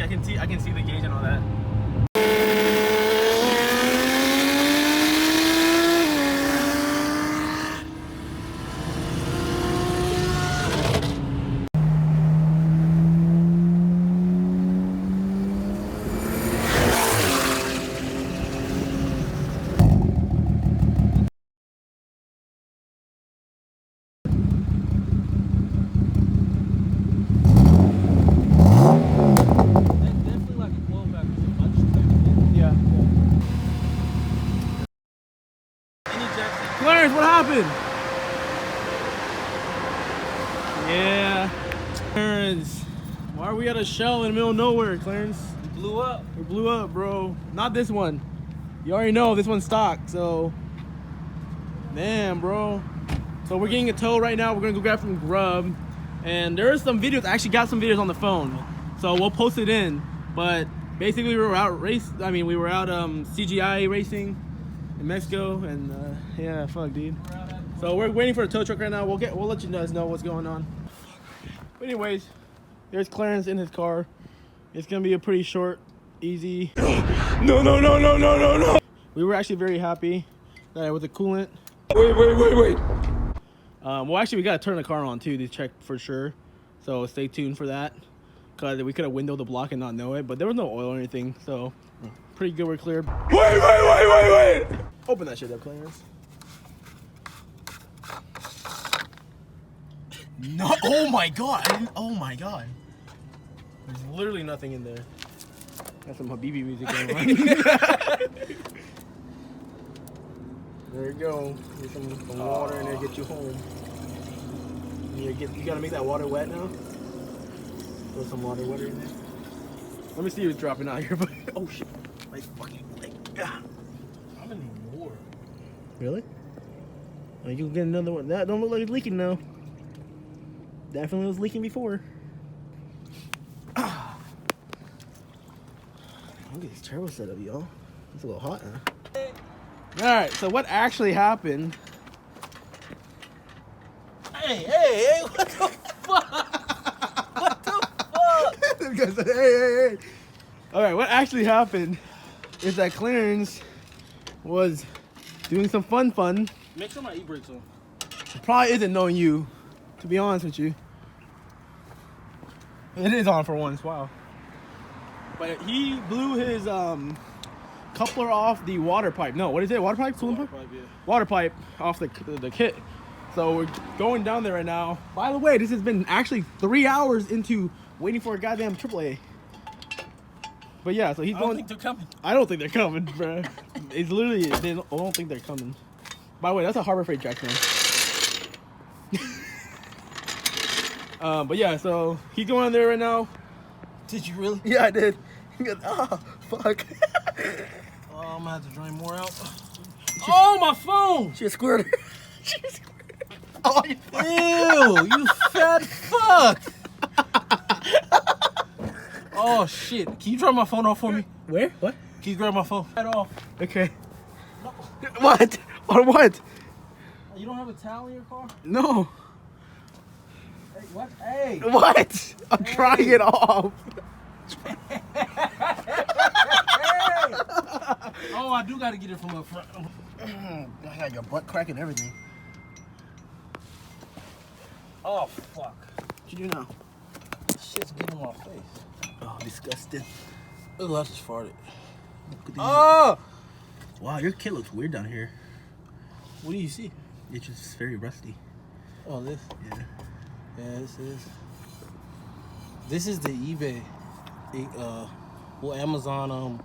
I can see the gauge and all that. Clarence, what happened? Yeah. Clarence, why are we at a shell in the middle of nowhere, Clarence? We blew up. We blew up, bro. Not this one. You already know this one's stock, so. Damn, bro. So we're getting a tow right now. We're gonna go grab some grub. And there are some videos, I actually got some videos on the phone. So we'll post it in. But basically we were out CGI racing in Mexico, and yeah, fuck, dude. So we're waiting for a tow truck right now. We'll let you guys know what's going on. But anyways, there's Clarence in his car. It's gonna be a pretty short, easy. No. We were actually very happy that it was a coolant. Wait. Well, actually, we gotta turn the car on too to check for sure. So stay tuned for that, cause we could have windowed the block and not know it. But there was no oil or anything, so pretty good. We're clear. Wait. Open that shit up, Clarence. No, oh my god. Oh my god. There's literally nothing in there. Got some Habibi music going on. There you go. Get some water in there, get you home. You gotta make that water wet now. Throw some water wetter in there. Let me see who's dropping out here, but oh shit. Like fucking I'm in the war. Really? Oh, you can get another one. That don't look like it's leaking now. Definitely was leaking before. Look at this turbo setup, y'all. It's a little hot, huh? Alright, so what actually happened? Hey, what the fuck? What the fuck? This guy said, hey. Alright, what actually happened is that Clarence was doing some fun. Make sure my e-brake's on. Probably isn't knowing you, to be honest with you. It is on for once, wow. But he blew his coupler off the water pipe. No, what is it? Water pipe? Coolant pipe? Yeah. Water pipe off the kit. So we're going down there right now. By the way, this has been actually 3 hours into waiting for a goddamn AAA. But yeah, so he's going. I don't think they're coming. I don't think they're coming, bro. It's literally, I don't think they're coming. By the way, that's a Harbor Freight Jackson. But yeah, so he's going on there right now. Did you really? Yeah, I did. He goes, oh, fuck. Oh, I'm gonna have to drain more out. Oh, my phone! She a squirter. She a squirter. Oh, you Ew, you fat fuck! Oh, shit. Can you drop my phone off for me? Where? What? Can you grab my phone? Right off. Okay. What? On what? You don't have a towel in your car? No. Hey, what? Hey! What? I'm trying it off. Oh, I do gotta get it from up front. I got your butt crack and everything. Oh, fuck. What you do now? Shit's getting in my face. Oh, disgusting. Ugh, I just farted. Oh! Wow, your kit looks weird down here. What do you see? It's just very rusty. Oh, this? Yeah. Yeah, this is the eBay, Amazon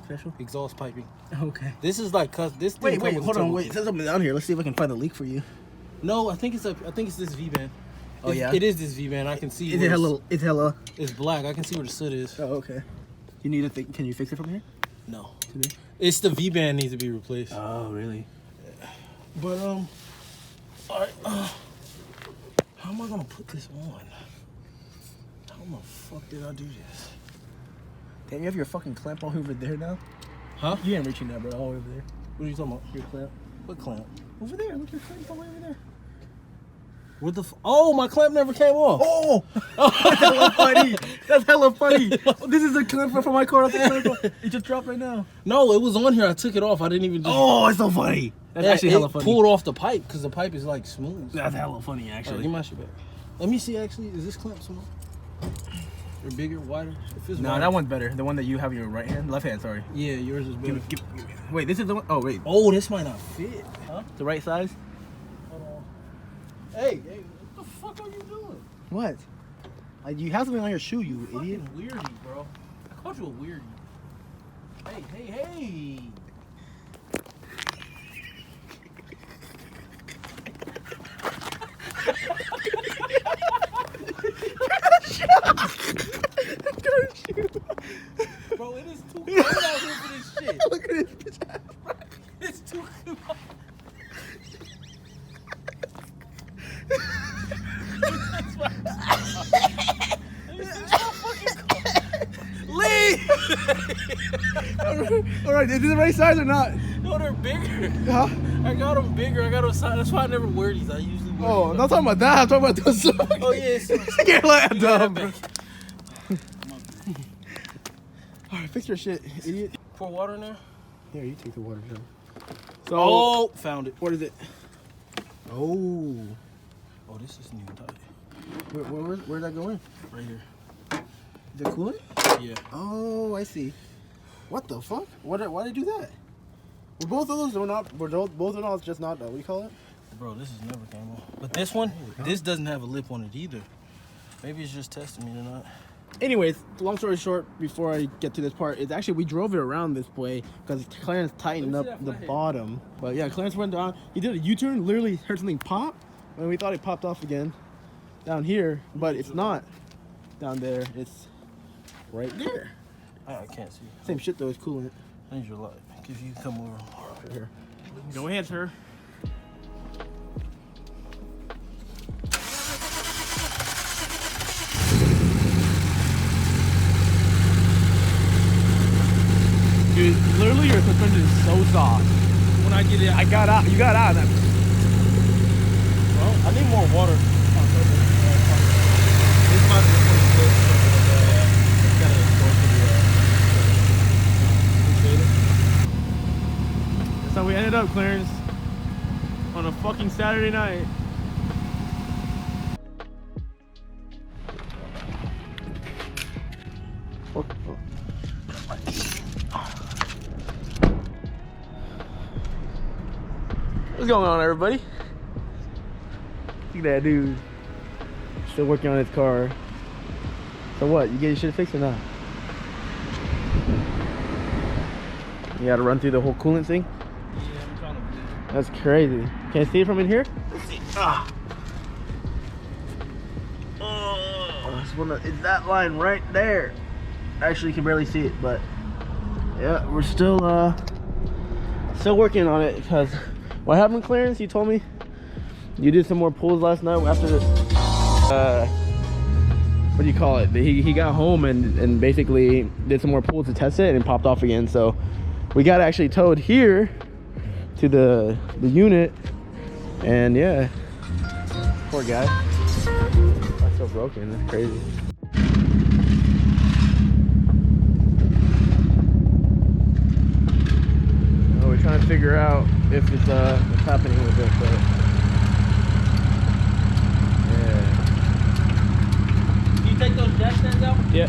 Special? exhaust piping. Okay. This is like this. Wait, hold on, wait. There's something down here. Let's see if I can find the leak for you. No, I think it's this V-band. Oh yeah. It is this V-band. I can see. Is it hella? It's hella. It's black. I can see where the soot is. Oh, okay. You need to Can you fix it from here? No. Today? It's the V-band needs to be replaced. Oh, really? Yeah. But all right. How am I gonna put this on? How the fuck did I do this? Damn, you have your fucking clamp all over there now? Huh? You ain't reaching that, bro. All over there. What are you talking about? Your clamp. What clamp? Over there. Look, your clamp all over there. What the oh, my clamp never came off. Oh! That's hella funny. That's hella funny. This is a clip from my car. That's a clip. It just dropped right now. No, it was on here. I took it off. I didn't even. Oh, it's so funny. That's actually hella funny. Pulled off the pipe because the pipe is like smooth. That's hella funny, actually. Right, give my shit back. Let me see. Actually, is this clamp small? Or bigger, wider? No, wider. That one's better. The one that you have in your right hand, left hand. Sorry. Yeah, yours is better. Wait, this is the one. Oh wait. Oh, this might not fit. Huh? The right size. Hold on. Hey, what the fuck are you doing? What? You have something on your shoe, you idiot. Weirdy, bro. I called you a weirdy. Hey. Bro, it is too cold out here for this shit. Look at this bitch ass. It's too cold. Leave! Alright, is this the right size or not? No, they're bigger. Huh? I got them bigger. I got them size. That's why I never wear these. I usually wear Oh, I'm not talking about that. I'm talking about those. Oh, yes. Get let dumb. Alright, fix your shit, idiot. Pour water in there? Here, you take the water, Joe. So, oh, found it. What is it? Oh. Oh, this is new tight. Where'd that go in? Right here. Is it coolant? Yeah. Oh, I see. What the fuck? Why did they do that? Were both of those both of those just not, what do you call it? Bro, this has never came off. But this one, this doesn't have a lip on it either. Maybe it's just testing me or not. Anyways, long story short, before I get to this part, it's actually we drove it around this way because Clarence tightened up the bottom. But yeah, Clarence went down. He did a U-turn, literally heard something pop, and we thought it popped off again down here, but it's not down there. It's right there. I can't see. Same shit though. It's coolant. I need your light. If you come over here. Go ahead, sir. Dude, literally your suspension is so soft. When I get it, you got out of that. Well, I need more water. This might be good. That's how we ended up, Clarence. On a fucking Saturday night. What's going on, everybody? Look at that dude. Still working on his car. So what? You get your shit fixed or not? You gotta run through the whole coolant thing? Yeah, I'm trying to do it. That's crazy. Can I see it from in here? Let's see. It's that line right there. Actually, you can barely see it, but yeah, we're still working on it because what happened, Clarence? You told me you did some more pulls last night after this. What do you call it? He got home and basically did some more pulls to test it and it popped off again. So we got actually towed here to the unit, and yeah, poor guy. That's so broken. That's crazy. Oh, we're trying to figure out if it's what's happening with it, but yeah. Can you take those jack stands out? Yeah.